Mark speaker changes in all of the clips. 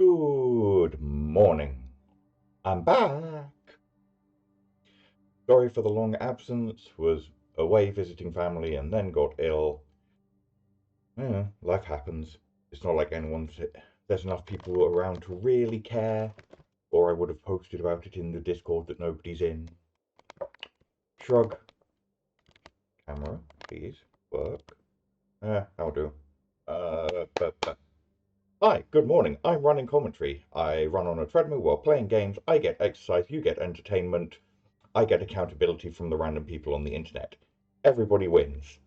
Speaker 1: Good morning. I'm back. Sorry for the long absence. Was away visiting family and then got ill. Yeah, life happens. It's not like there's enough people around to really care, or I would have posted about it in the Discord that nobody's in. Shrug. Camera, please. Work. I'll do. Hi, good morning. I'm running commentary. I run on a treadmill while playing games. I get exercise, you get entertainment. I get accountability from the random people on the internet. Everybody wins.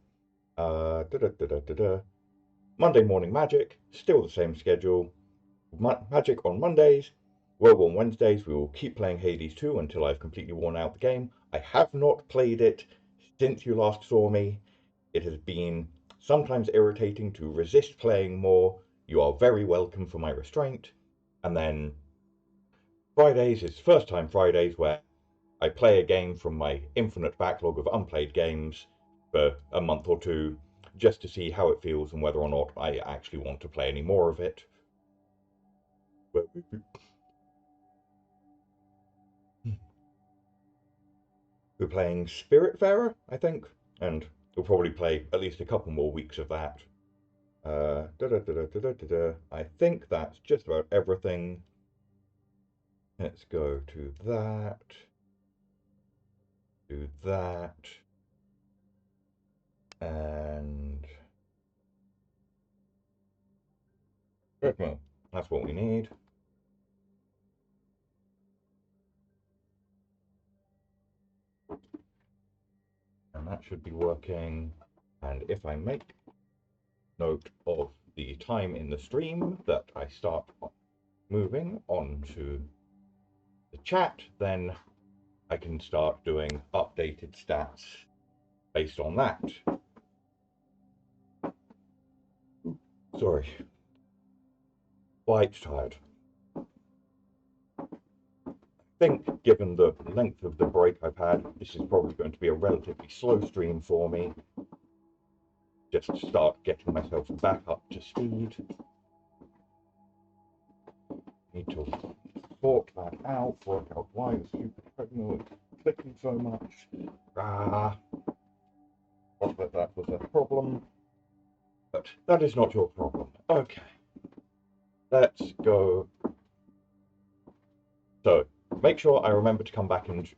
Speaker 1: Monday morning magic, still the same schedule. Magic on Mondays. Woe on Wednesdays. We will keep playing Hades 2 until I've completely worn out the game. I have not played it since you last saw me. It has been sometimes irritating to resist playing more. You are very welcome for my restraint. And then Fridays is first time Fridays where I play a game from my infinite backlog of unplayed games for a month or two just to see how it feels and whether or not I actually want to play any more of it. We're playing Spiritfarer, I think, and we'll probably play at least a couple more weeks of that. I think that's just about everything. Let's go to that. Do that. And treadmill. That's what we need. And that should be working. And if I make note of the time in the stream that I start moving onto the chat, then I can start doing updated stats based on that. Sorry. Quite tired. I think, given the length of the break I've had, this is probably going to be a relatively slow stream for me. Just to start getting myself back up to speed. Need to sort that out, work out why the stupid treadmill is clicking so much. Not that was a problem, but that is not your problem. Okay, let's go. So, make sure I remember to come back and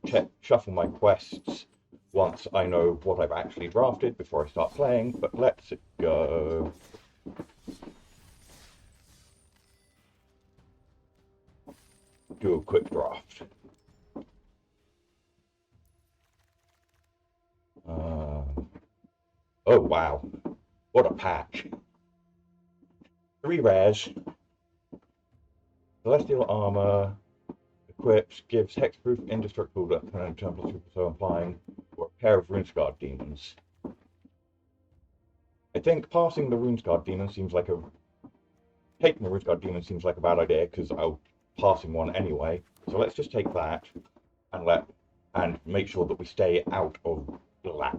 Speaker 1: shuffle my quests once I know what I've actually drafted before I start playing, but let's go. Do a quick draft. Oh wow, what a pack. 3 rares. Celestial armor. Equips, gives hexproof, indestructible, temple super, so implying, or a pair of runescarred demons. I think passing the runescarred demon seems like taking the runescarred demon seems like a bad idea because I'll passing one anyway. So let's just take that and make sure that we stay out of black.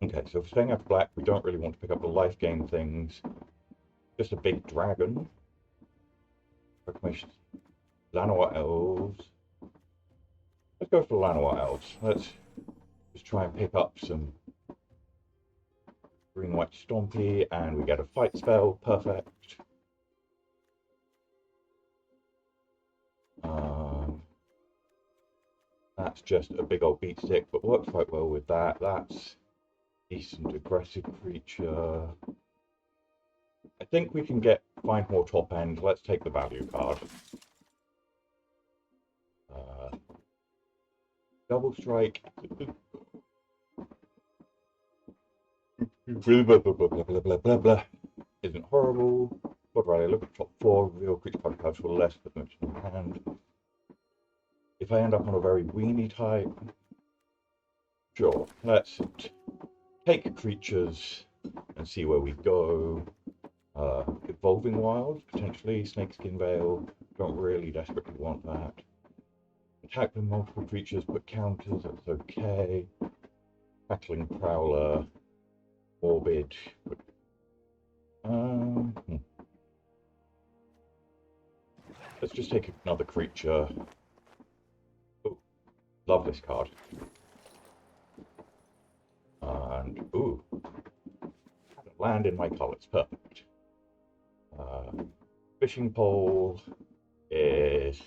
Speaker 1: Okay, so for staying out of black, we don't really want to pick up the life gain things. Just a big dragon. Proclamations. Lanois elves. Let's go for Lanois elves. Let's just try and pick up some green white stompy, and we get a fight spell. Perfect. That's just a big old beat stick, but works quite well with that. That's decent aggressive creature. I think we can find more top end. Let's take the value card. Double strike. Blah, blah, blah, blah, blah, blah, blah, blah. Isn't horrible. But right, I look at top 4, reveal creature card cards for less but much in hand. If I end up on a very weenie type, sure, let's take creatures and see where we go. Evolving Wilds, potentially. Snakeskin Veil, don't really desperately want that. Attack with multiple creatures, put counters, that's okay. Tackling Prowler. Morbid. Let's just take another creature. Oh, love this card. And ooh, land in my colours, perfect. Fishing pole is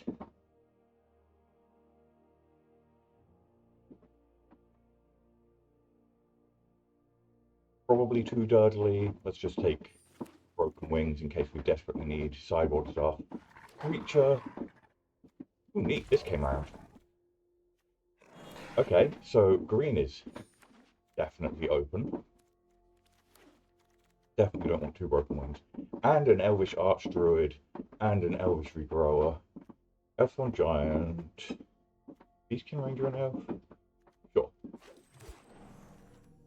Speaker 1: probably too dirtily. Let's just take broken wings in case we desperately need sideboard stuff. Creature. Ooh, neat, this came around. Okay, so green is definitely open. Definitely don't want two broken wings. And an Elvish Archdruid, and an Elvish Regrower. F1 Giant. Beastkin Ranger and Elf? Sure.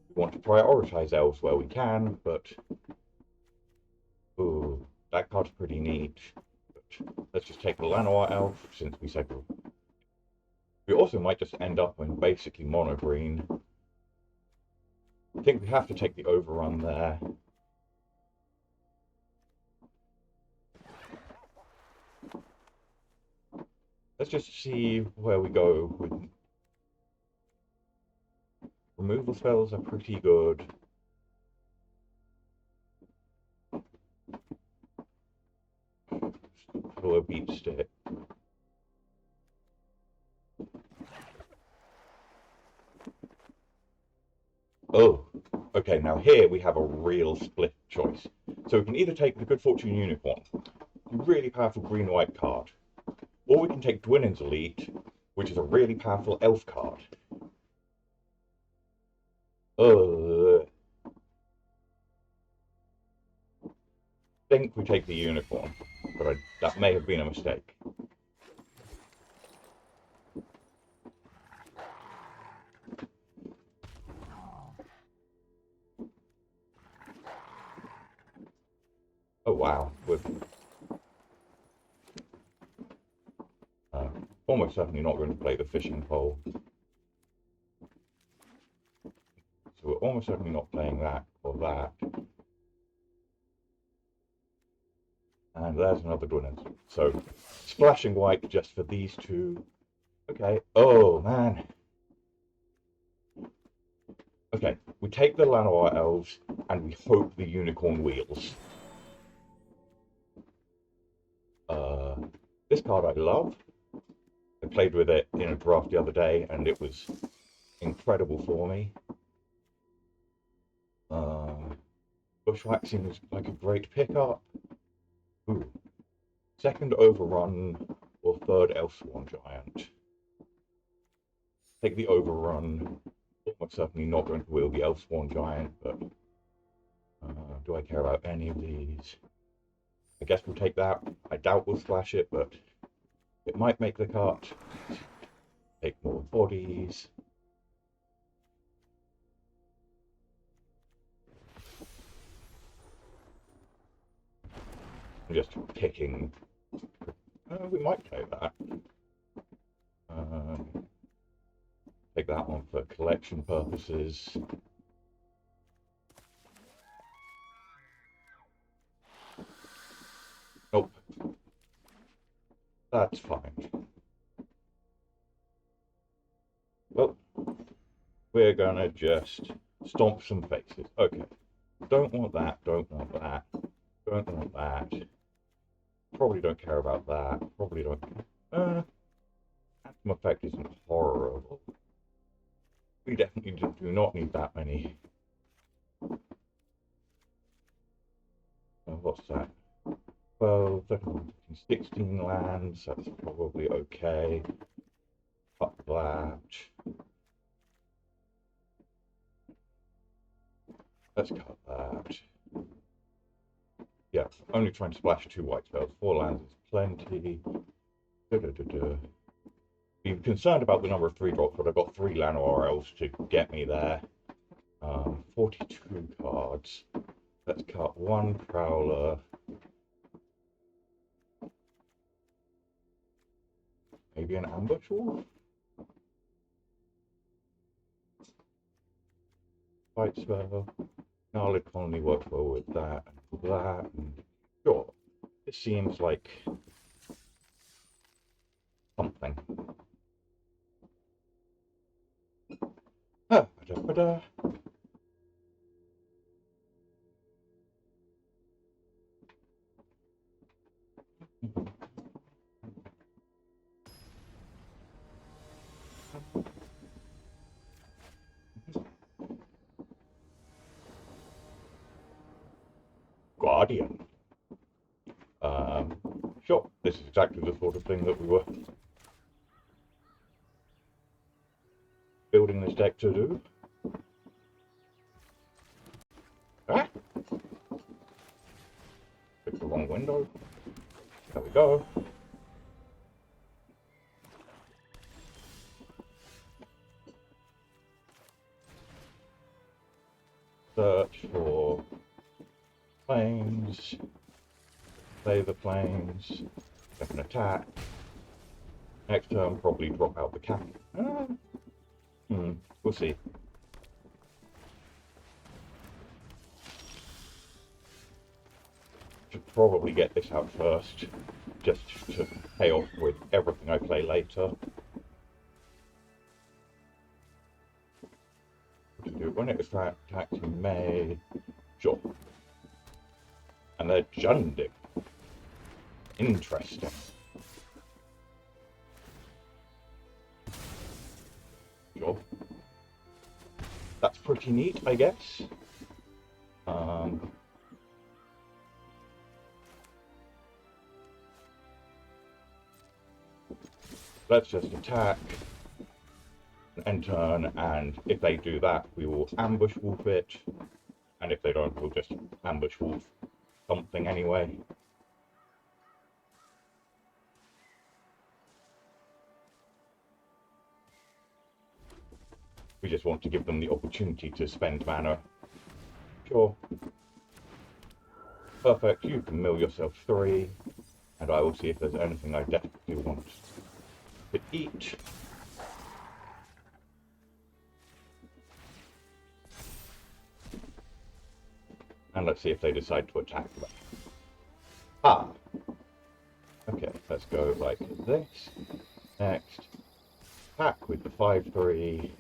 Speaker 1: We want to prioritize elves where we can, but... Ooh, that card's pretty neat. But let's just take the Lanoir Elf, since we said we also might just end up in basically mono green. I think we have to take the overrun there. Let's just see where we go with... Removal spells are pretty good. Pull a beat stick. Oh, okay, now here we have a real split choice. So we can either take the Good Fortune Unicorn, a really powerful green-white card, or we can take Dwinnen's Elite, which is a really powerful elf card. I think we take the Unicorn, but that may have been a mistake. Oh wow, we're almost certainly not going to play the fishing pole. So we're almost certainly not playing that or that. And there's another Dwinnen's. So splashing white just for these two. Okay. Oh man. Okay, we take the Lanoir Elves and we hope the Unicorn wheels. This card I love. I played with it in a draft the other day and it was incredible for me. Bushwhaxing is like a great pickup. Ooh. Second overrun or third Elsworn Giant. Take the overrun. Almost certainly not going to wheel the Elsworn Giant, but do I care about any of these? I guess we'll take that. I doubt we'll splash it, but it might make the cut. Take more bodies. I'm just picking. We might take that. Take that one for collection purposes. Nope. That's fine. Well, we're gonna just stomp some faces. Okay. Don't want that, don't want that, don't want that. Probably don't care about that. Probably don't. Phantom effect isn't horrible. We definitely do not need that many. What's that? 12, 13, 16 lands. That's probably okay. Cut that. Let's cut that. Yeah, only trying to splash 2 white spells. 4 lands is plenty. Be concerned about the number of 3 drops, but I've got 3 Lanoir Elves to get me there. 42 cards. Let's cut 1 Prowler. Maybe an Ambush Wolf? Fight spell. Knowledge colony works well with that and that. And sure, it seems like something. Ah, ba-da-ba-da. Guardian. Sure, this is exactly the sort of thing that we were building this deck to do. Ah! Pick the wrong window. There we go. Search for planes. Play the planes. Make an attack. Next turn, probably drop out the cap. We'll see. Should probably get this out first, just to pay off with everything I play later. What to do? When it attacks in May, sure. And they're Junding. Interesting. Sure. That's pretty neat, I guess. Let's just attack, end turn, and if they do that, we will ambush wolf it, and if they don't, we'll just ambush wolf something anyway. We just want to give them the opportunity to spend mana. Sure. Perfect, you can mill yourself 3, and I will see if there's anything I definitely want to eat. And let's see if they decide to attack that. Ah! Okay, let's go like this. Next, attack with the 5/3.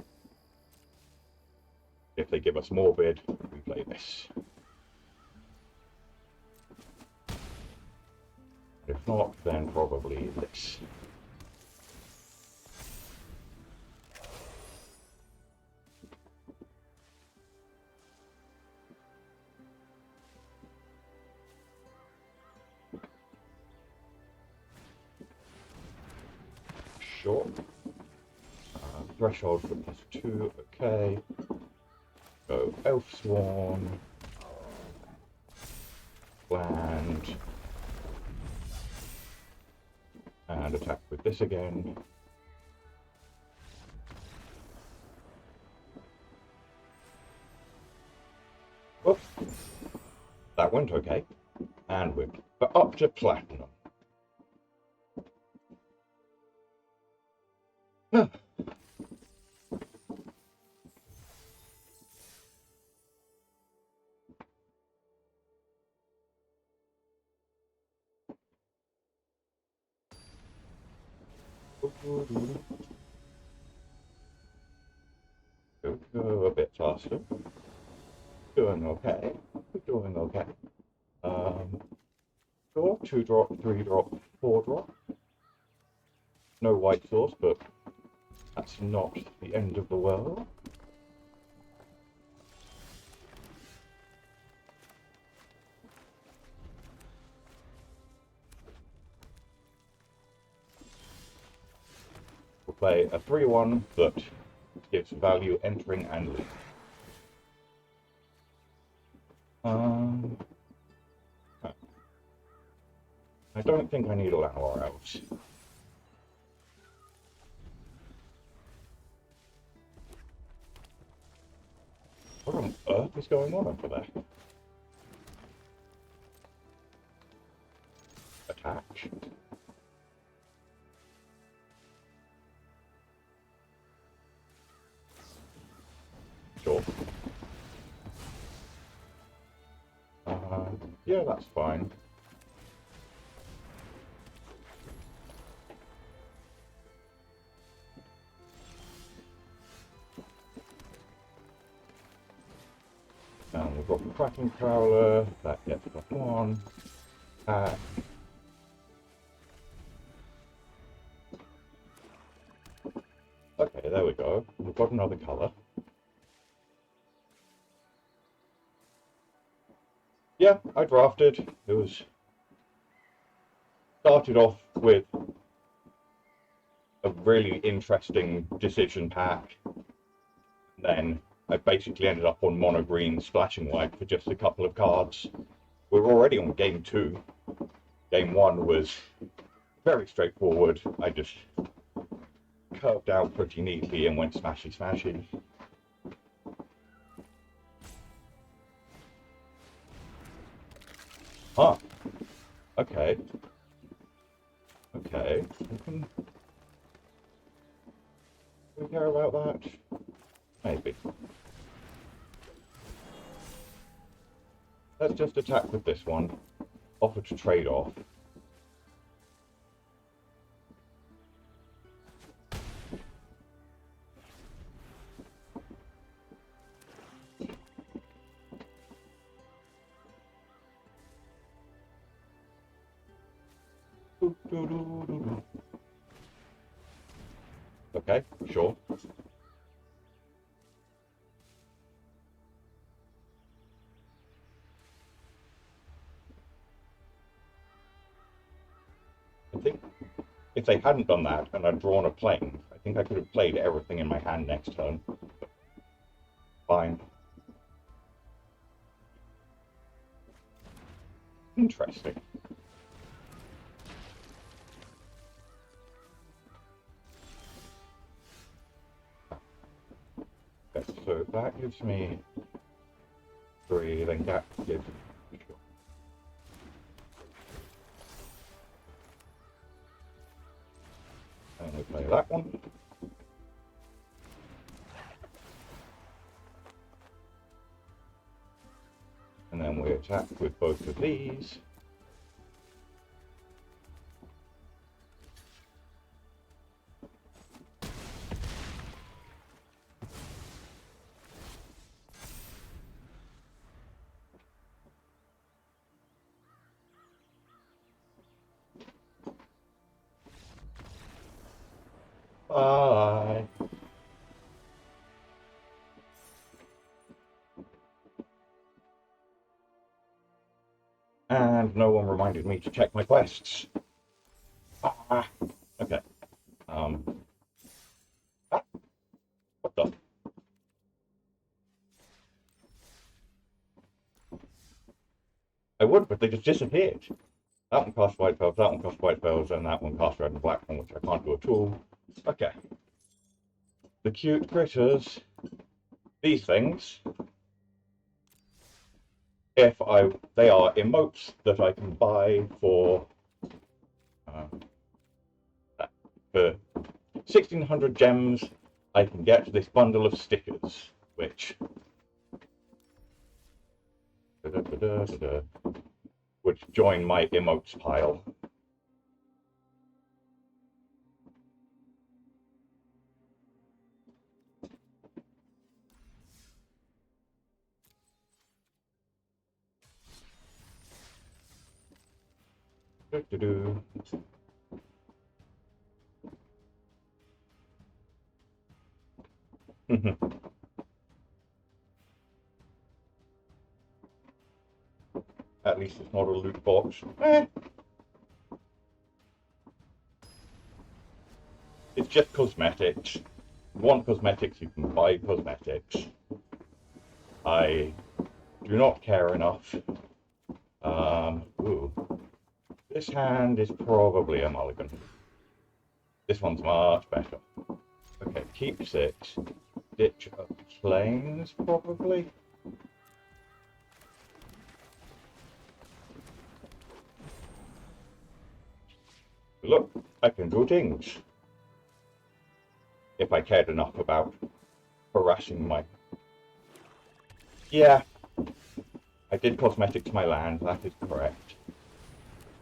Speaker 1: If they give us Morbid, we play this. If not, then probably this. Sure. Threshold for +2, okay. Go Elf Swarm. Land. And attack with this again. Well, that went okay. And we're up to platinum. Go a bit faster. Doing okay. We're doing okay. Draw, 2 drop, 3 drop, 4 drop. No white source, but that's not the end of the world. We'll play a 3/1 that gives value entering and leaving. I don't think I need Llanowar out. What on earth is going on over there? Attack. Sure. Yeah, that's fine. And we've got the Cracking Prowler, that gets +1. Okay, there we go. We've got another colour. Yeah, I drafted. It was started off with a really interesting decision pack. Then I basically ended up on mono green splashing white for just a couple of cards. We're already on game 2. Game 1 was very straightforward. I just curved out pretty neatly and went smashy smashy. Ah, okay. Okay. Do we care about that? Maybe. Let's just attack with this one. Offer to trade off. Okay, sure. I think if they hadn't done that and I'd drawn a plane, I think I could have played everything in my hand next turn. Fine. Interesting. Okay, so that gives me 3, then that gives me... And we play that one. And then we attack with both of these. Bye. And no one reminded me to check my quests. Ah, okay. What the? I would, but they just disappeared. That one cost white spells, that one cost white spells, and that one cost red and black one, which I can't do at all. Okay. The cute critters. These things. They are emotes that I can buy for 1,600 gems. I can get this bundle of stickers, which join my emotes pile. At least it's not a loot box. It's just cosmetics. If you want cosmetics, you can buy cosmetics. I do not care enough. Ooh. This hand is probably a mulligan. This one's much better. Okay, keep 6. Ditch of planes, probably. Look, I can do things. If I cared enough about harassing my... Yeah, I did cosmetics to my land, that is correct.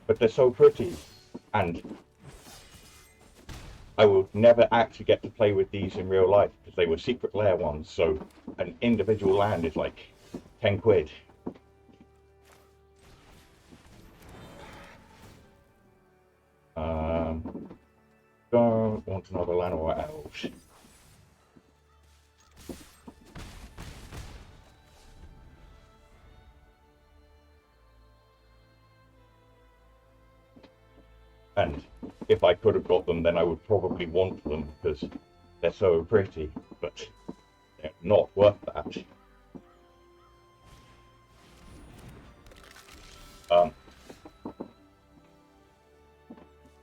Speaker 1: But they're so pretty, and I will never actually get to play with these in real life because they were secret lair ones, so an individual land is like 10 quid. Don't want another land or else. And if I could have got them, then I would probably want them because they're so pretty, but they're not worth that.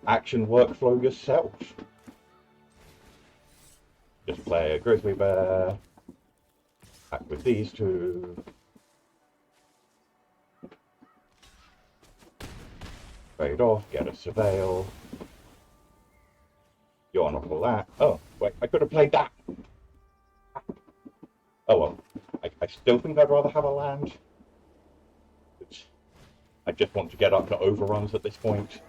Speaker 1: Action workflow yourself. Just play a grizzly bear, attack with these two. Trade off, get a surveil. You're not all that. Oh, wait, I could have played that. Oh well, I still think I'd rather have a land. I just want to get up to overruns at this point.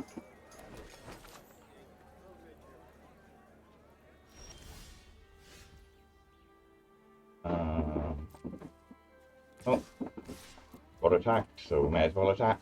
Speaker 1: Oh, got attacked, so may as well attack.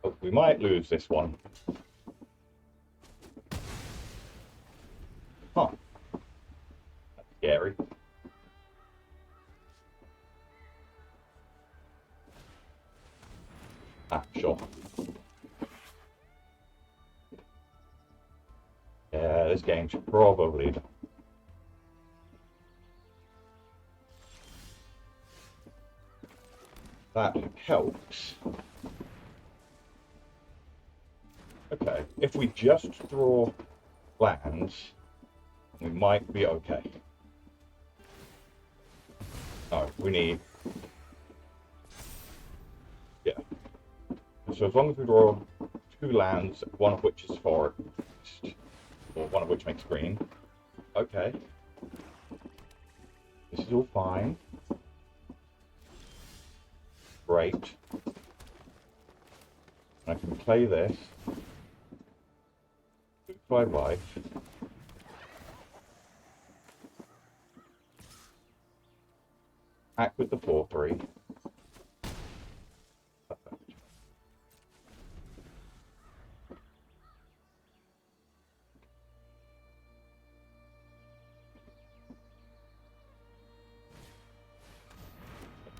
Speaker 1: Oh, we might lose this one. Huh. That's scary. Ah, sure. Yeah, this game's probably... That helps. Okay, if we just draw lands, we might be okay. No, we need... Yeah. So as long as we draw 2 lands, one of which is forest, or one of which makes green, okay. This is all fine. Great. I can play this. 5 life. Act with the 4/3. Perfect.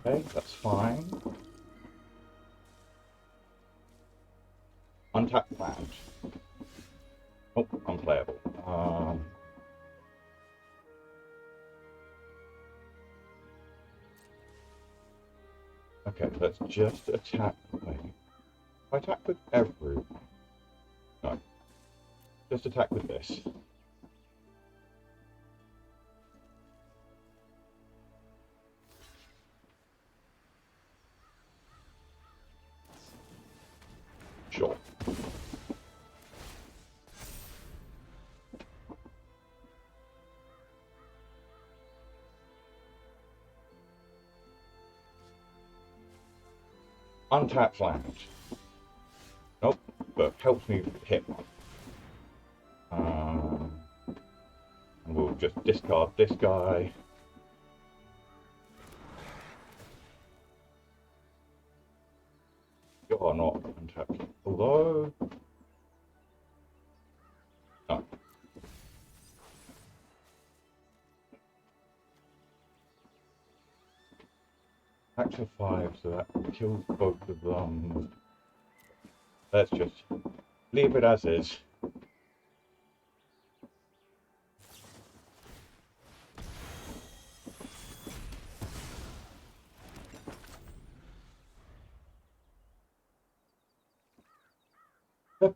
Speaker 1: Okay, that's fine. Untap land. Oh, unplayable. Okay, let's just attack. Wait. If I attack with every... No. Just attack with this. Sure. Untapped land. Nope, but helps me hit one. And we'll just discard this guy. You are not untapped. Although... No. Attack to 5, so that kills both of them. Let's just leave it as is. Yeah,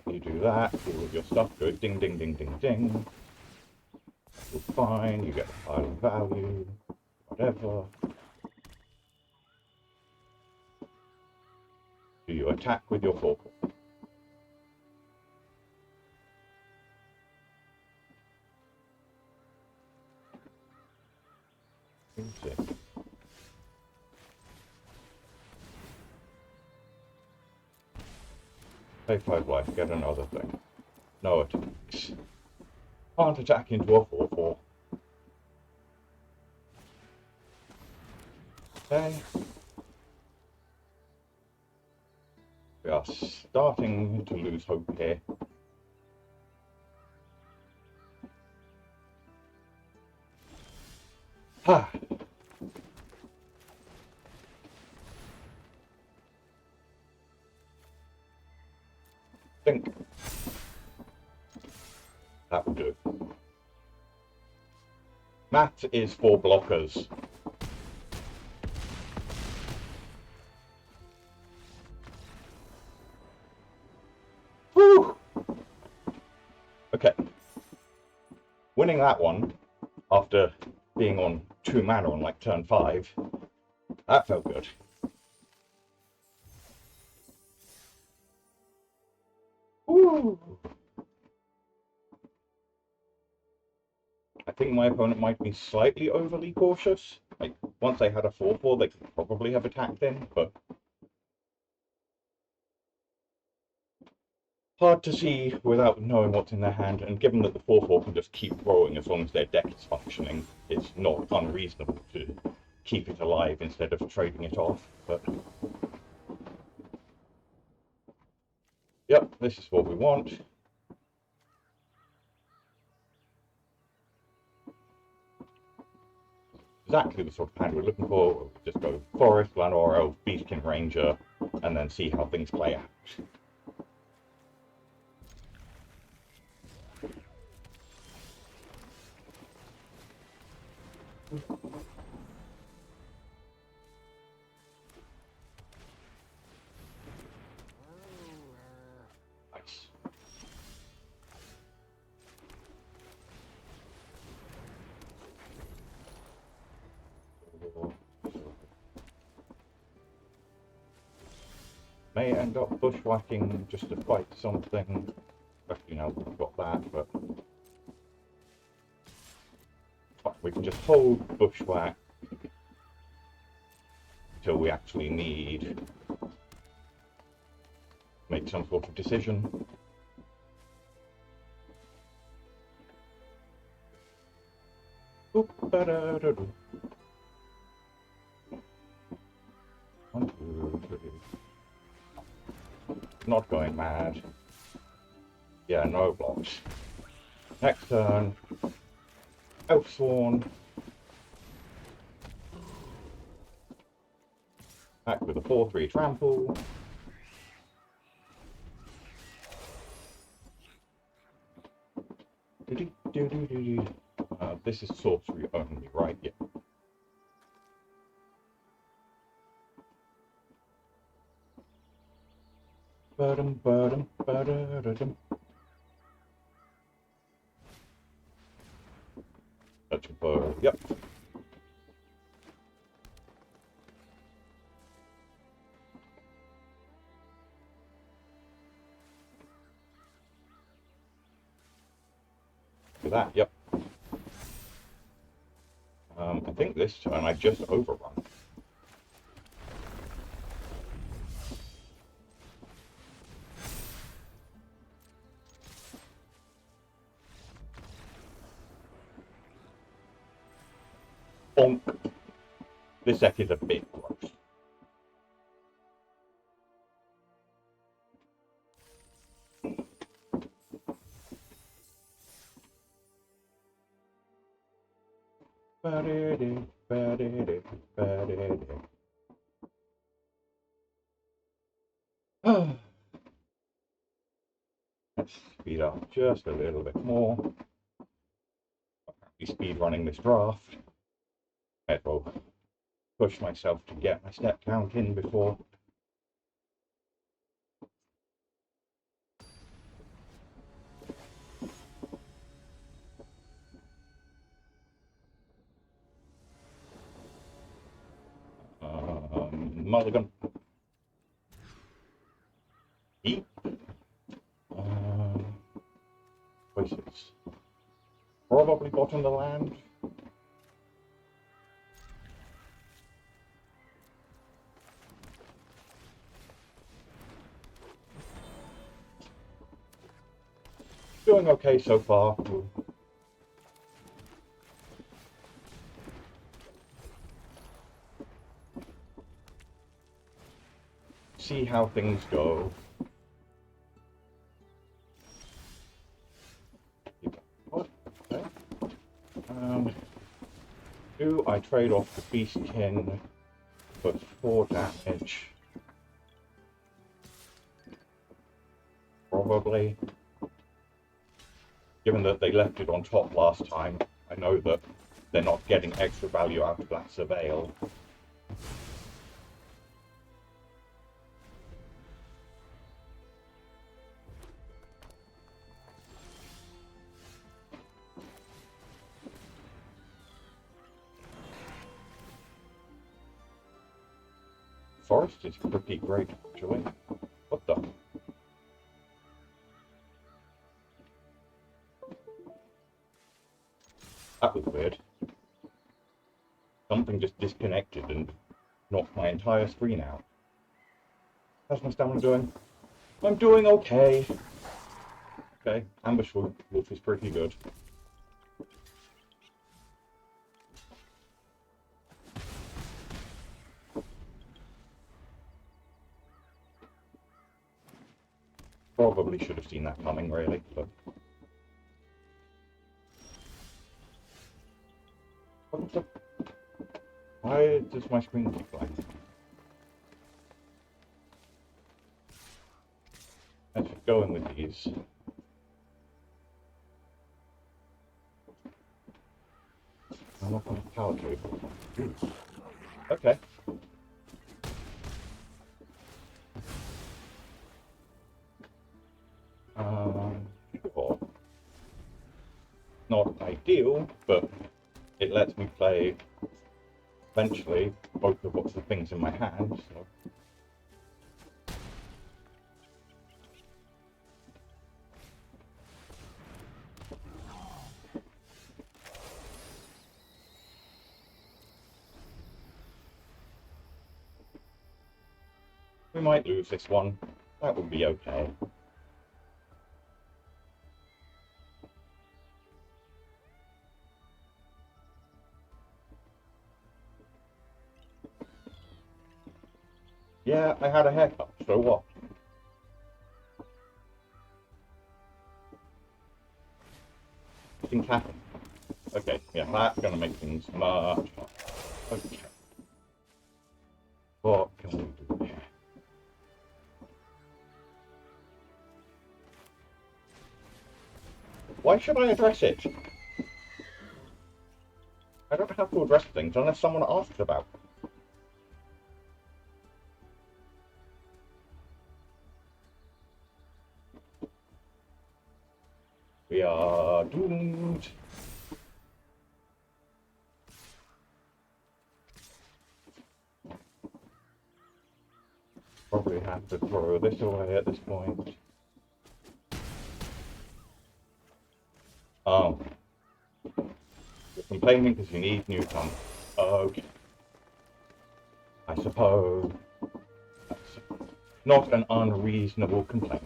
Speaker 1: you do that, all of your stuff goes ding, ding, ding, ding, ding. You're fine, you get the pile of value, whatever. Do you attack with your fork? Pay 5 life, get another thing. No attacks. Can't attack into a 4/4. Okay. We are starting to lose hope here. Ha! Think. That will do. That is for blockers. Whew! Okay. Winning that one after being on 2 mana on like turn 5, that felt good. Woo! I think my opponent might be slightly overly cautious. Like, once they had a 4/4, they could probably have attacked in, but hard to see without knowing what's in their hand, and given that the 4/4 can just keep growing as long as their deck is functioning, it's not unreasonable to keep it alive instead of trading it off. But yep, this is what we want. Exactly the sort of hand we're looking for. We'll just go Forest, Llanowar Elf, Beastkin Ranger, and then see how things play out. Nice. May end up bushwhacking just to fight something, especially now that we've got that, but we can just hold bushwhack until we actually need to make some sort of decision. Oop, 1, 2, 3. Not going mad. Yeah, no blocks. Next turn, Elfsworn. Back with a 4/3 trample. This is sorcery only, right? Yeah. That's a bird. Yep. For that, yep. I think this turn I just overrun. Bonk. This deck is a bit gross. Let's speed up just a little bit more. Be speed running this draft. I will push myself to get my step count in before mulligan. Eat. Choices. Probably bottom the land. Doing okay so far. See how things go. Okay. Do I trade off the Beastkin for 4 damage? Probably. Given that they left it on top last time, I know that they're not getting extra value out of that Surveil. Forest is pretty great, actually. What the? That was weird. Something just disconnected and knocked my entire screen out. How's my stamina doing? I'm doing okay. Okay, Ambush Wolf is pretty good. Probably should have seen that coming, really, but... Why does my screen keep blank? I should go in with these. I'm not going to power cable. Okay. Sure. Not ideal, but it lets me play eventually both of the things in my hand, so. We might lose this one. That would be okay. Yeah, I had a haircut, so what? Things happen. Okay, yeah, that's gonna make things much harder. Okay. What can we do here? Why should I address it? I don't have to address things unless someone asks about them. We are doomed. Probably have to throw this away at this point. Oh. You're complaining because you need new pump. Okay. I suppose that's not an unreasonable complaint.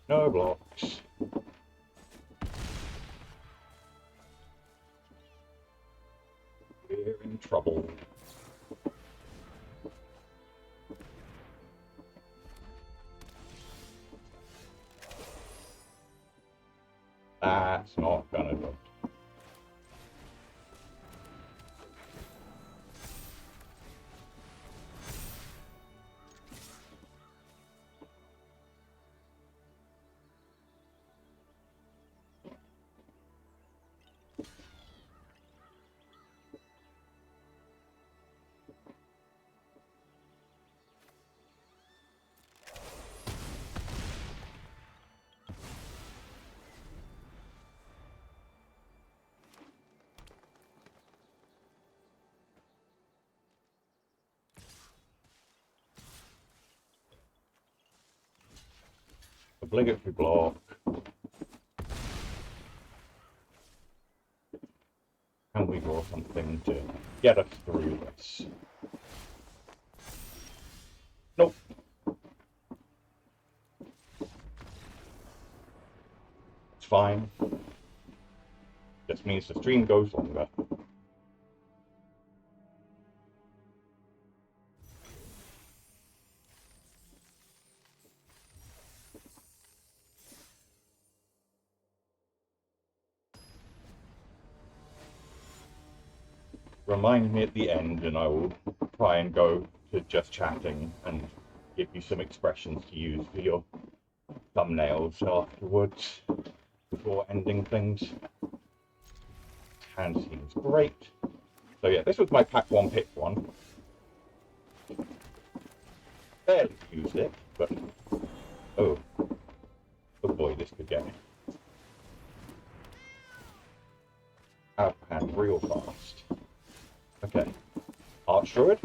Speaker 1: No blocks. We're in trouble. That's not gonna do. obligatory block. Can we draw something to get us through this? Nope. It's fine. Just means the stream goes longer. Remind me at the end and I will try and go to just chatting and give you some expressions to use for your thumbnails afterwards before ending things. Hand seems great. So yeah, this was my pack 1 pick 1. Barely used it, but oh boy, this could get out of hand real fast. Okay, Arch Druid.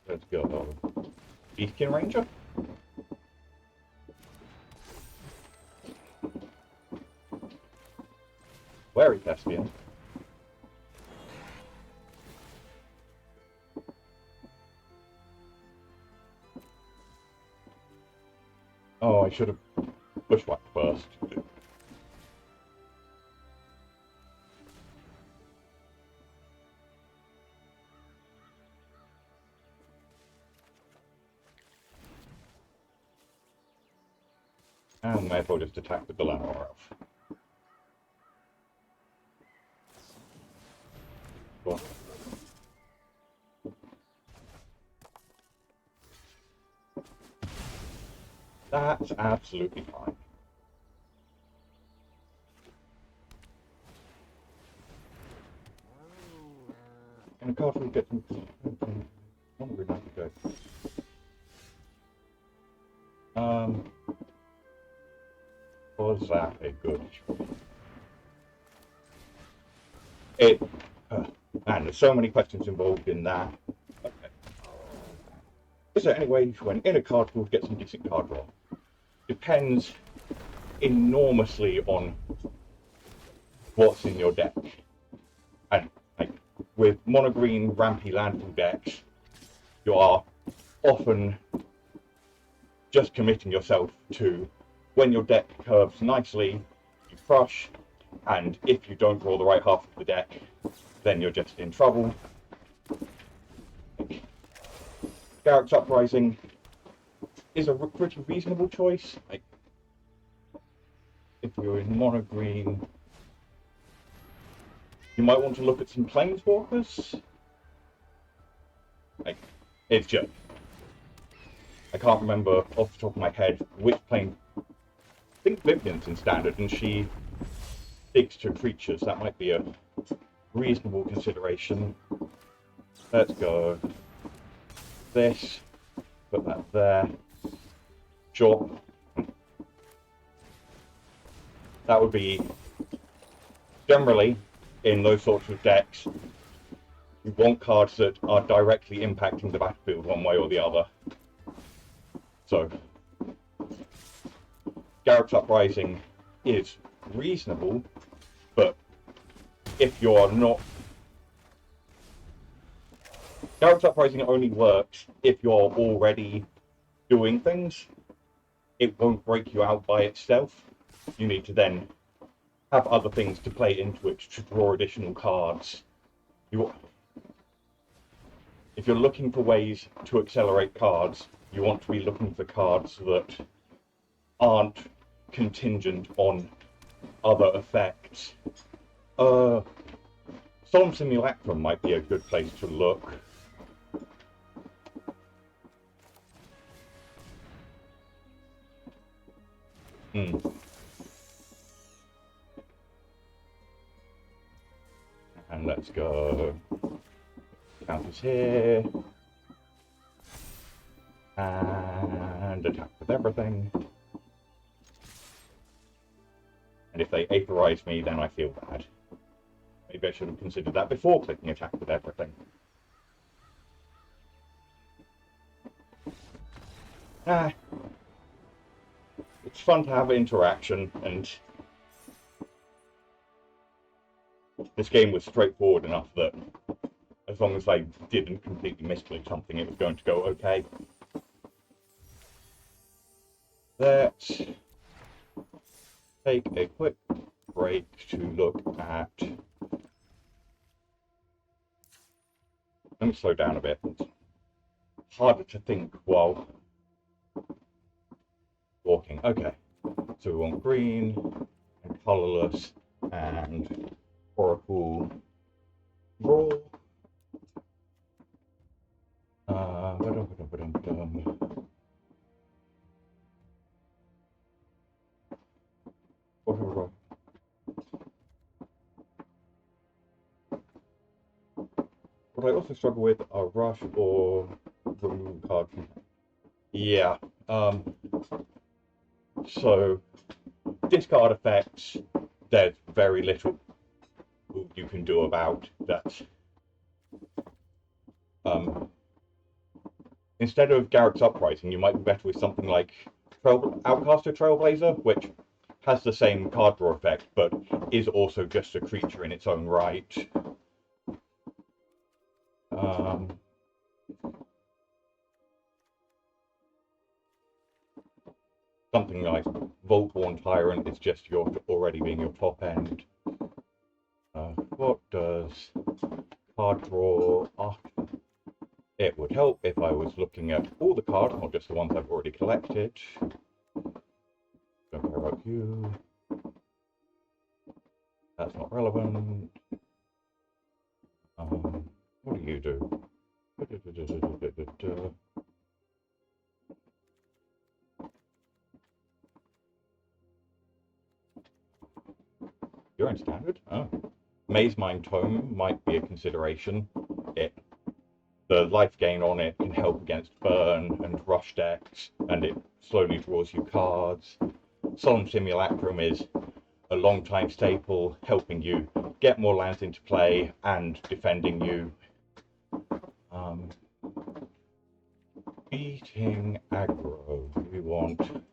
Speaker 1: Let's go. Beacon Ranger. Wary Thespian. Oh, I should have bushwhacked first. And may as well just attack the Dilemma Elf. Go on. That's absolutely fine. And a card will get some. Wonder not to go. Was that a good choice? Man, there's so many questions involved in that. Okay. Is there any way when in a card pool to get some decent card draw? Depends enormously on what's in your deck. And like with mono green rampy landfall decks, you are often just committing yourself to when your deck curves nicely, you crush, and if you don't draw the right half of the deck, then you're just in trouble. Garrick's Uprising is a pretty reasonable choice. Like, if you're in mono green, you might want to look at some Planeswalkers. Like, it's just, I can't remember off the top of my head which plane. I think Vivian's in Standard, and she sticks to creatures. That might be a reasonable consideration. Let's go. This. Put that there. Sure. That would be generally in those sorts of decks. You want cards that are directly impacting the battlefield one way or the other. So, Garrick's Uprising is reasonable, but if you're not... Garrick's Uprising only works if you're already doing things. It won't break you out by itself. You need to then have other things to play into it to draw additional cards. If you're looking for ways to accelerate cards, you want to be looking for cards that aren't contingent on other effects. Solemn Simulacrum might be a good place to look. Let's go. Counters here. And attack with everything. And if they vaporize me, then I feel bad. Maybe I should have considered that before clicking attack with everything. It's fun to have interaction, and this game was straightforward enough that as long as I didn't completely misclick something, it was going to go okay. Let's take a quick break to look at... Let me slow down a bit. It's harder to think while walking. Okay, so we want green and colorless and Oracle Raw. What I also struggle with are rush or remove card. Yeah. So discard effects, there's very little you can do about that. Instead of Garrick's Uprising, you might be better with something like Outcaster Trailblazer, which has the same card draw effect, but is also just a creature in its own right. Something like Vault-Born Tyrant is just already being your top end. What does card draw? It would help if I was looking at all the cards, not just the ones I've already collected. Don't care about you. That's not relevant. What do you do? You're in standard? Oh. Maze Mind Tome might be a consideration. The life gain on it can help against burn and rush decks, and it slowly draws you cards. Solemn Simulacrum is a long-time staple, helping you get more lands into play and defending you. Beating aggro. We want...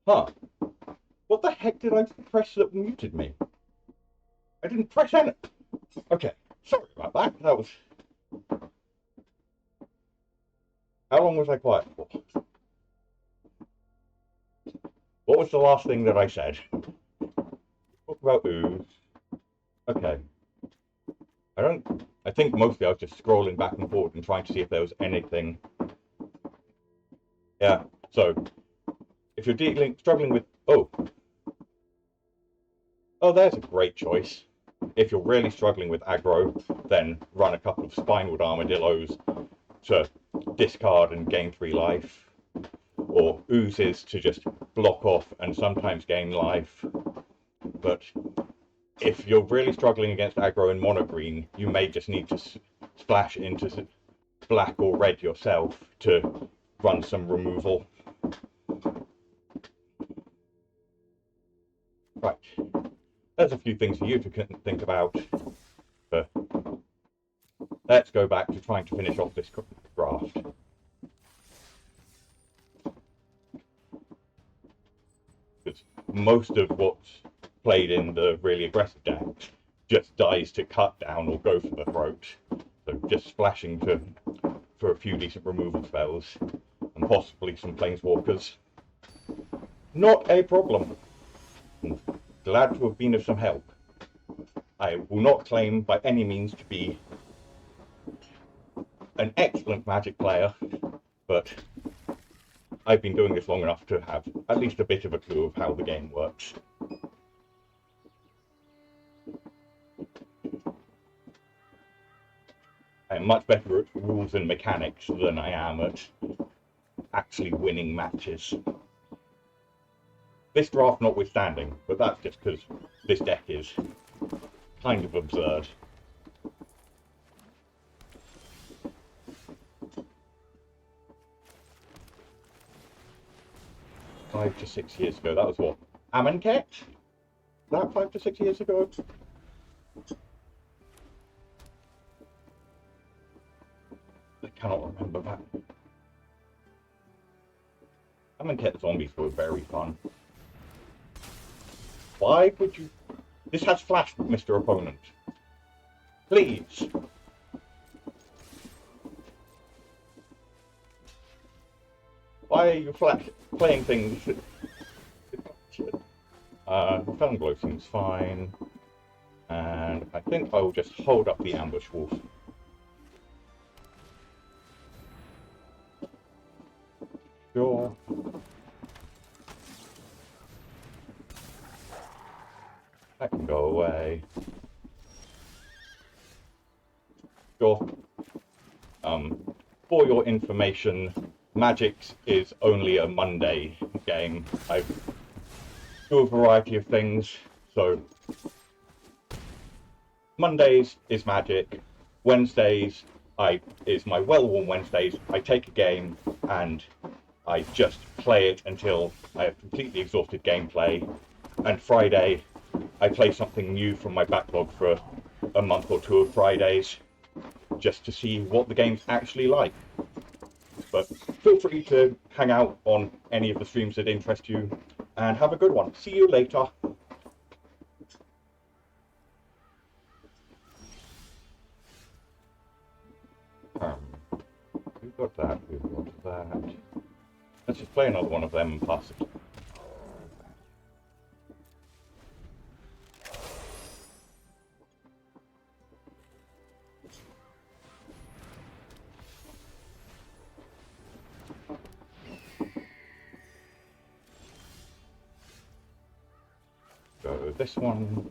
Speaker 1: Huh. What the heck did I press that muted me? I didn't press any... Okay, sorry about that. That was... How long was I quiet for? What was the last thing that I said? Talk about ooze. Okay. I think mostly I was just scrolling back and forward and trying to see if there was anything. Yeah, so if you're struggling with... Oh, there's a great choice. If you're really struggling with aggro, then run a couple of spinaled armadillos to discard and gain 3 life, or oozes to just block off and sometimes gain life. But if you're really struggling against aggro in mono green, you may just need to splash into black or red yourself to run some removal. Right, there's a few things for you to think about. But let's go back to trying to finish off this draft. Because most of what's played in the really aggressive decks just dies to cut down or go for the throat. So just splashing for a few decent removal spells and possibly some planeswalkers. Not a problem. I'm glad to have been of some help. I will not claim by any means to be an excellent Magic player, but I've been doing this long enough to have at least a bit of a clue of how the game works. I'm much better at rules and mechanics than I am at actually winning matches. This draft notwithstanding, but that's just because this deck is kind of absurd. Five to 6 years ago, that was what? Amonkhet? That 5 to 6 years ago? I cannot remember that. Amonkhet zombies were very fun. Why would you... This has flash, Mr. Opponent. Please. Why are you playing things? Felonglow seems fine. And I think I will just hold up the Ambush Wolf. Sure. That can go away. Sure. For your information, Magic is only a Monday game. I do a variety of things, so Mondays is Magic, Wednesdays is my well-worn Wednesdays. I take a game and I just play it until I have completely exhausted gameplay, and Friday I play something new from my backlog for a month or two of Fridays, just to see what the game's actually like. But feel free to hang out on any of the streams that interest you, and have a good one. See you later. We've got that, we've got that. Let's just play another one of them and pass it. Go this one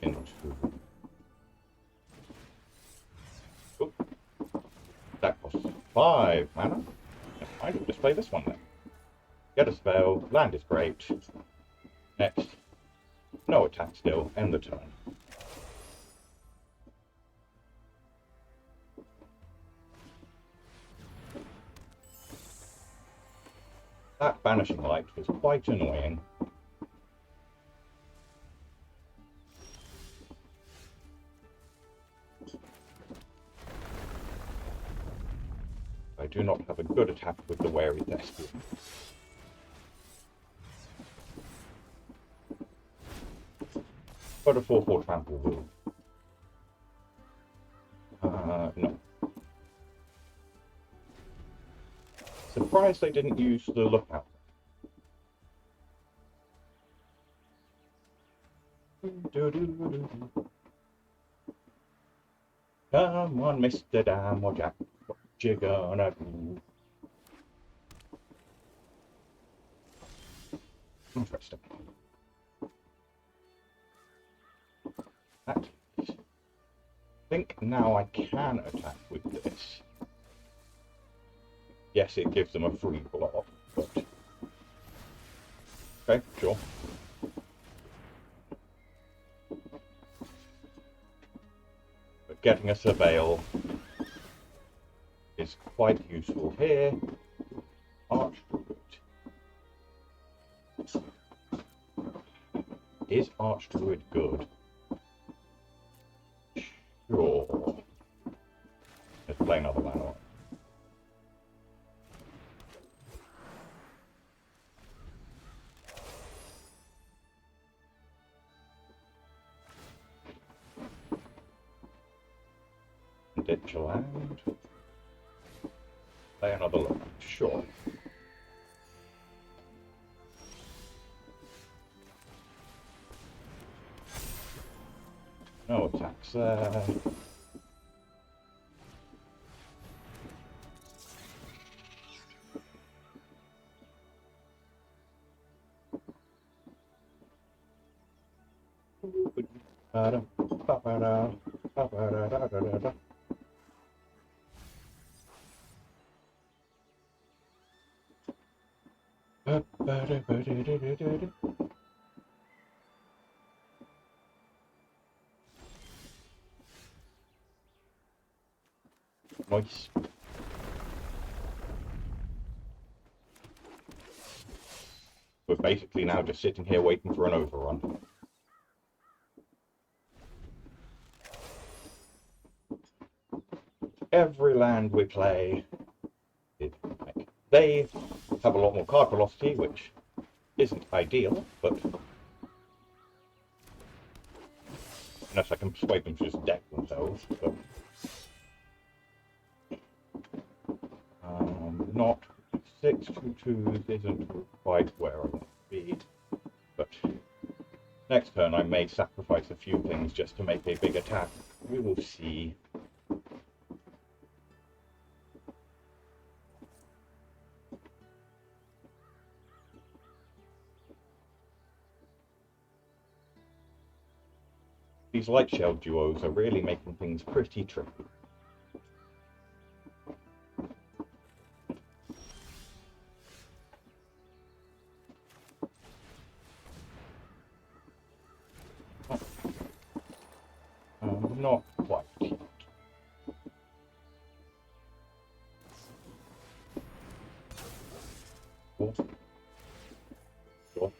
Speaker 1: into... Oh, that costs 5 mana. I will just play this one then. Get a spell, land is great. Next, no attack still, end the turn. That Banishing Light was quite annoying. I do not have a good attack with the Wary Thespian. But a 4/4 trample will. No. Surprised they didn't use the Lookout. Come on, Mr. Damn Jack. What you gonna do? Interesting. attack. I think now I can attack with this. Yes, it gives them a free block, but okay, sure. But getting a surveil is quite useful here. Archdruid. Is Archdruid good? Sure. Let's play another land. Ditch a land. Play another land. Sure. No attacks there. Nice. We're basically now just sitting here waiting for an overrun. Every land we play, they have a lot more card velocity, which isn't ideal, but unless I can persuade them to just deck themselves. But not 6/2 isn't quite where I want to be, but next turn I may sacrifice a few things just to make a big attack. We will see. These light shell duos are really making things pretty tricky. Not quite. Cool. Sure.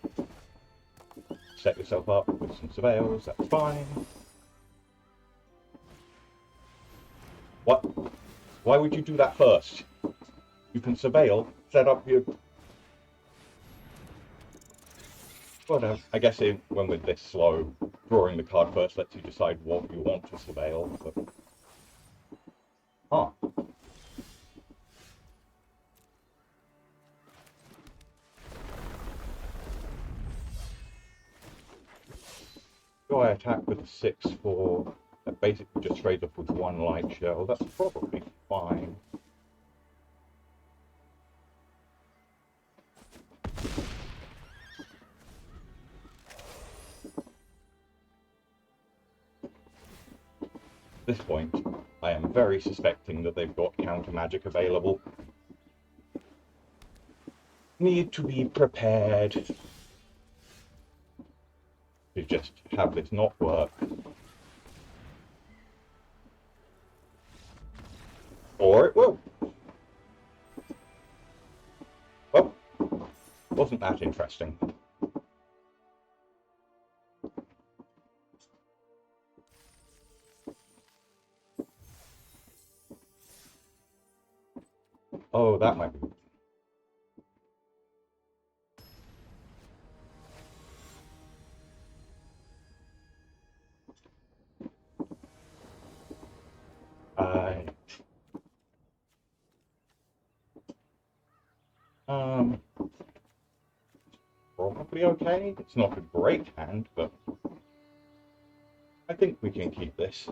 Speaker 1: Set yourself up with some surveils, that's fine. What? Why would you do that first? You can surveil, set up your... Whatever. I guess when we're this slow, drawing the card first lets you decide what you want to surveil, but... Ah. Do I attack with a 6/4? That basically just trades off with one light shell. That's probably fine. At this point, I am very suspecting that they've got counter magic available. Need to be prepared to just have this not work. Or it will. Well, wasn't that interesting? Oh, that might be. Probably okay. It's not a great hand, but I think we can keep this.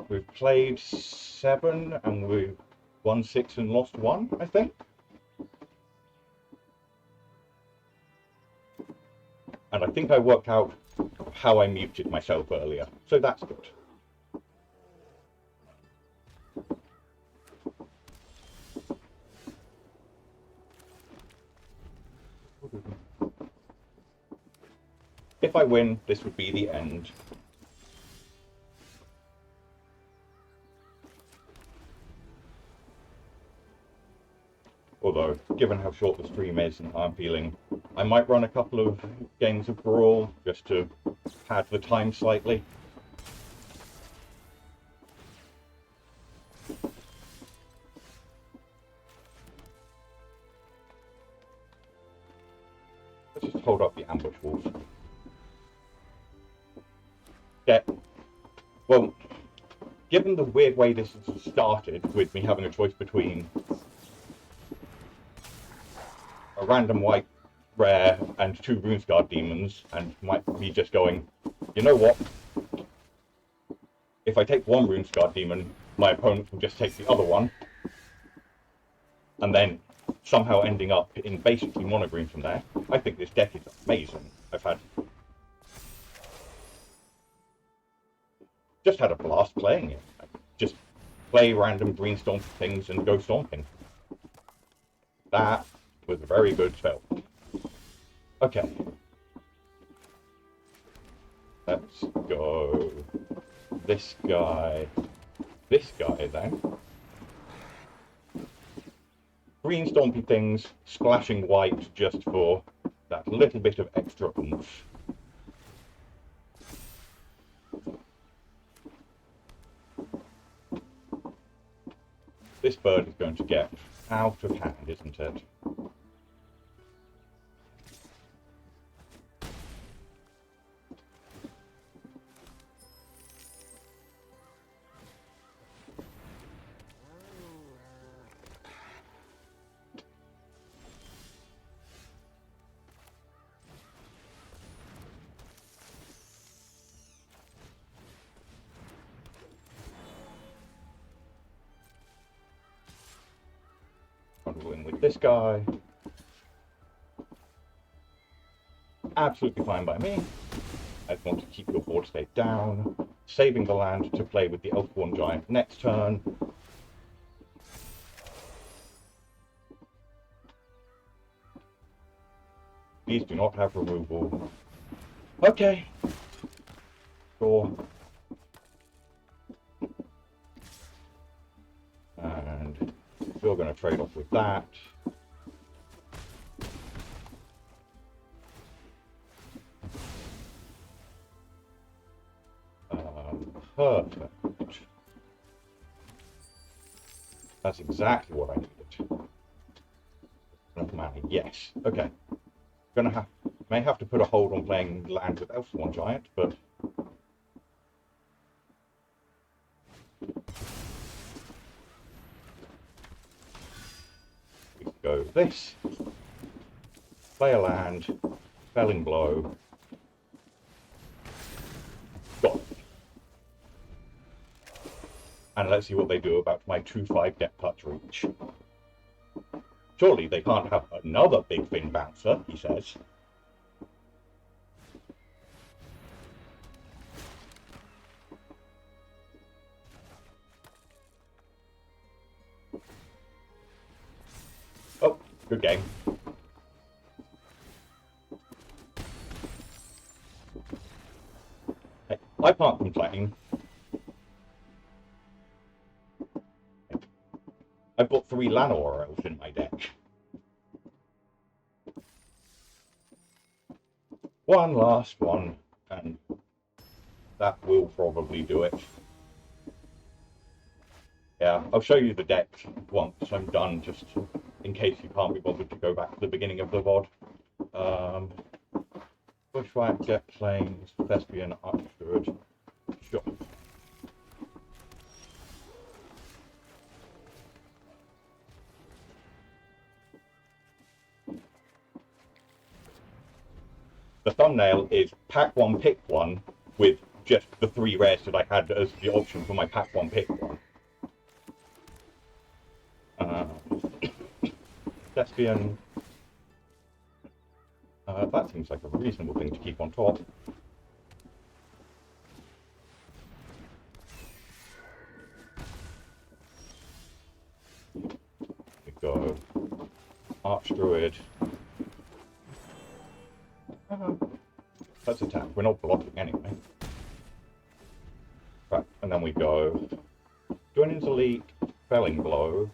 Speaker 1: We've played 7 and we've won 6 and lost 1, I think. And I think I worked out how I muted myself earlier, so that's good. If I win, this would be the end. Although, given how short the stream is and how I'm feeling, I might run a couple of games of Brawl just to pad the time slightly. Let's just hold up the ambush walls. Yeah. Well, given the weird way this has started, with me having a choice between a random white rare and 2 RuneScarred demons, and might be just going, you know what? If I take 1 RuneScarred demon, my opponent will just take the other one, and then somehow ending up in basically mono green from there. I think this deck is amazing. I've just had a blast playing it. Just play random green stomp things and go stomping. That was a very good spell. Okay. Let's go this guy then. Green stompy things, splashing white just for that little bit of extra oomph. This bird is going to get out of hand, isn't it? Bundling with this guy. Absolutely fine by me. I just want to keep your board state down, saving the land to play with the Elf-born Giant next turn. These do not have removal. Okay. Sure. And we're going to trade off with that. Perfect. That's exactly what I needed. Enough mana, yes. Okay. May have to put a hold on playing land with Elf-born Giant, but we go this. Play a land, Felling Blow. Got it. And let's see what they do about my 2/5 Depth Touch reach. Surely they can't have another big fin bouncer, he says. Oh, good game. Hey, I can't complain. I've got 3 Llanowar elves in my deck. One last one, and that will probably do it. Yeah, I'll show you the deck once I'm done, just in case you can't be bothered to go back to the beginning of the VOD. Bushwhack, Jet Plains, Thespian, Archdude. Sure. The thumbnail is pack 1, pick 1, with just the 3 rares that I had as the option for my pack 1, pick 1. Thespian. That seems like a reasonable thing to keep on top. go. Archdruid. Let's attack. We're not blocking anyway. Right, and then we go. Joining's Elite, Felling Blow.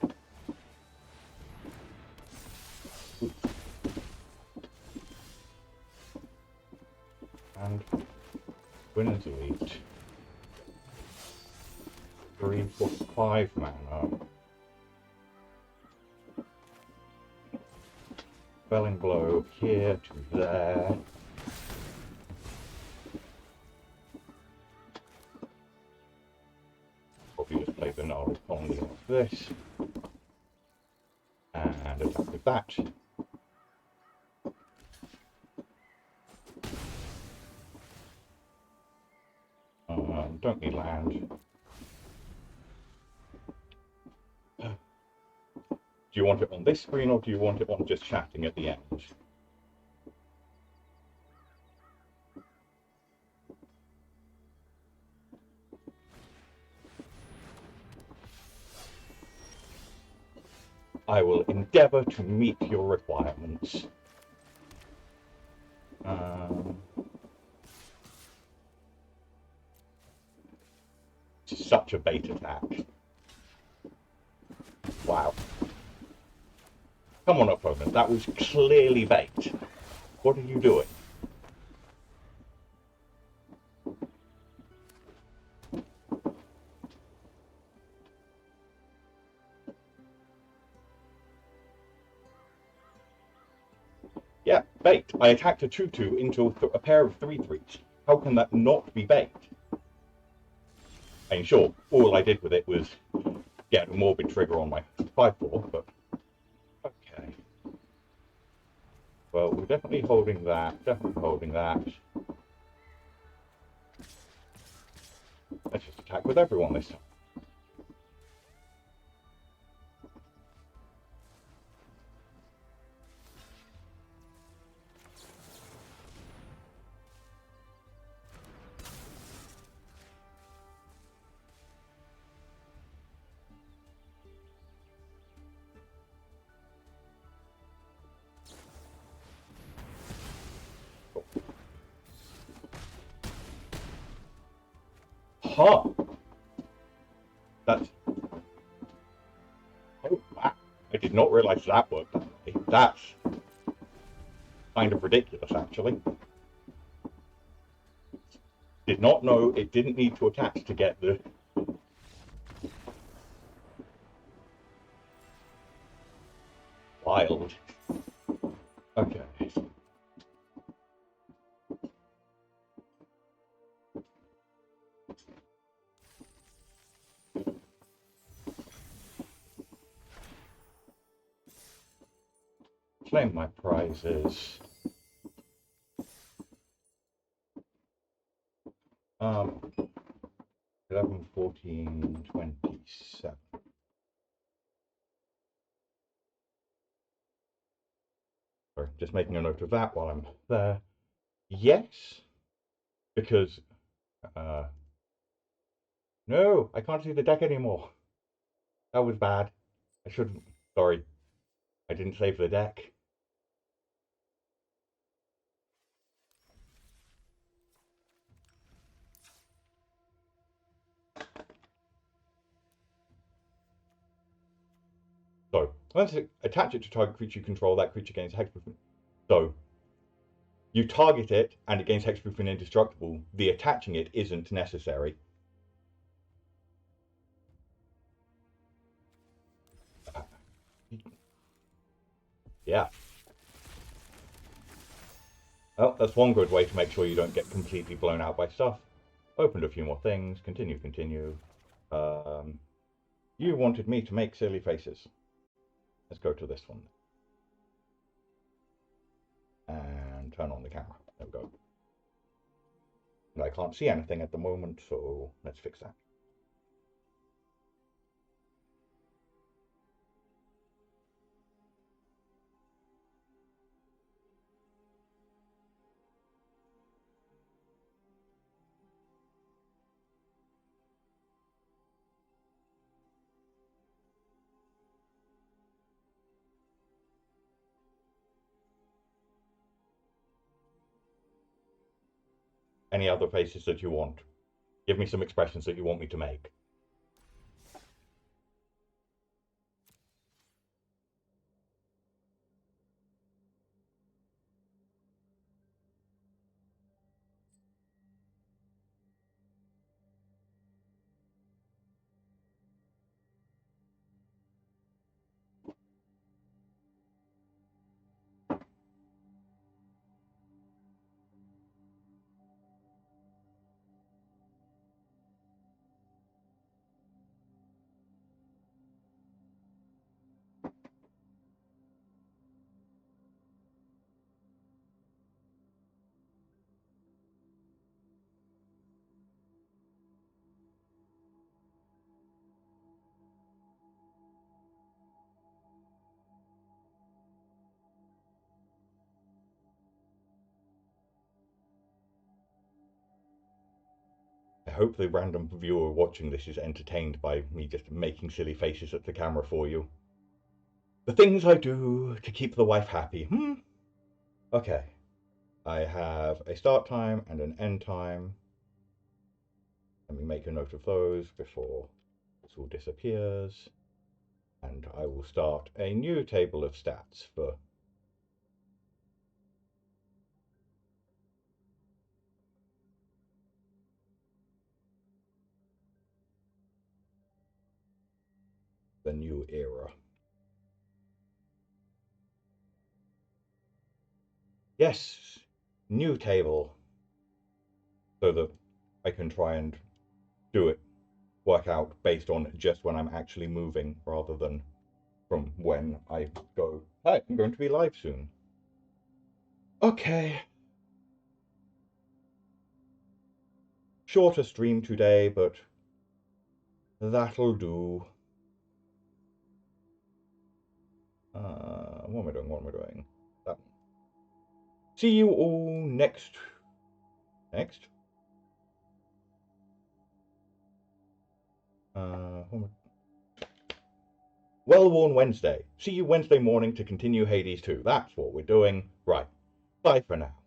Speaker 1: And Winners Elite. 3 for 5 mana. Felling Blow here to there. Probably just play the Gnarled Colony like this. And attack with that. Don't need land. Do you want it on this screen or do you want it on just chatting at the end? I will endeavour to meet your requirements. It's such a bait attack. Wow. Come on, opponent, that was clearly bait. What are you doing? Yeah, bait. I attacked a 2/2 into a pair of 3/3s. How can that not be bait? I mean, sure, all I did with it was get a morbid trigger on my 5/4, but okay. Well, we're definitely holding that, definitely holding that. Let's just attack with everyone this time. Huh. That's... Oh, wow. I did not realise that worked that way. That's kind of ridiculous, actually. Did not know it didn't need to attach to get the... Wild. Okay. Claim my prizes. 11, 14, 27. Sorry, just making a note of that while I'm there. Yes, because no, I can't see the deck anymore. That was bad. I shouldn't. Sorry, I didn't save the deck. So let's attach it to target creature you control. That creature gains hexproof. So you target it and it gains hexproof and indestructible. The attaching it isn't necessary. Yeah. Well, that's one good way to make sure you don't get completely blown out by stuff. Opened a few more things. Continue, continue. You wanted me to make silly faces. Let's go to this one. And turn on the camera. There we go. And I can't see anything at the moment, so let's fix that. any other faces that you want. Give me some expressions that you want me to make. I hope the random viewer watching this is entertained by me just making silly faces at the camera for you. The things I do to keep the wife happy. Okay. I have a start time and an end time. Let me make a note of those before this all disappears. And I will start a new table of stats for the new era. Yes, new table. So that I can try and do it, work out based on just when I'm actually moving rather than from when I go, hi, I'm going to be live soon. Okay. Shorter stream today, but that'll do. What am I doing? What am I doing? That one. See you all next. Well-worn Wednesday. See you Wednesday morning to continue Hades 2. That's what we're doing. Right. Bye for now.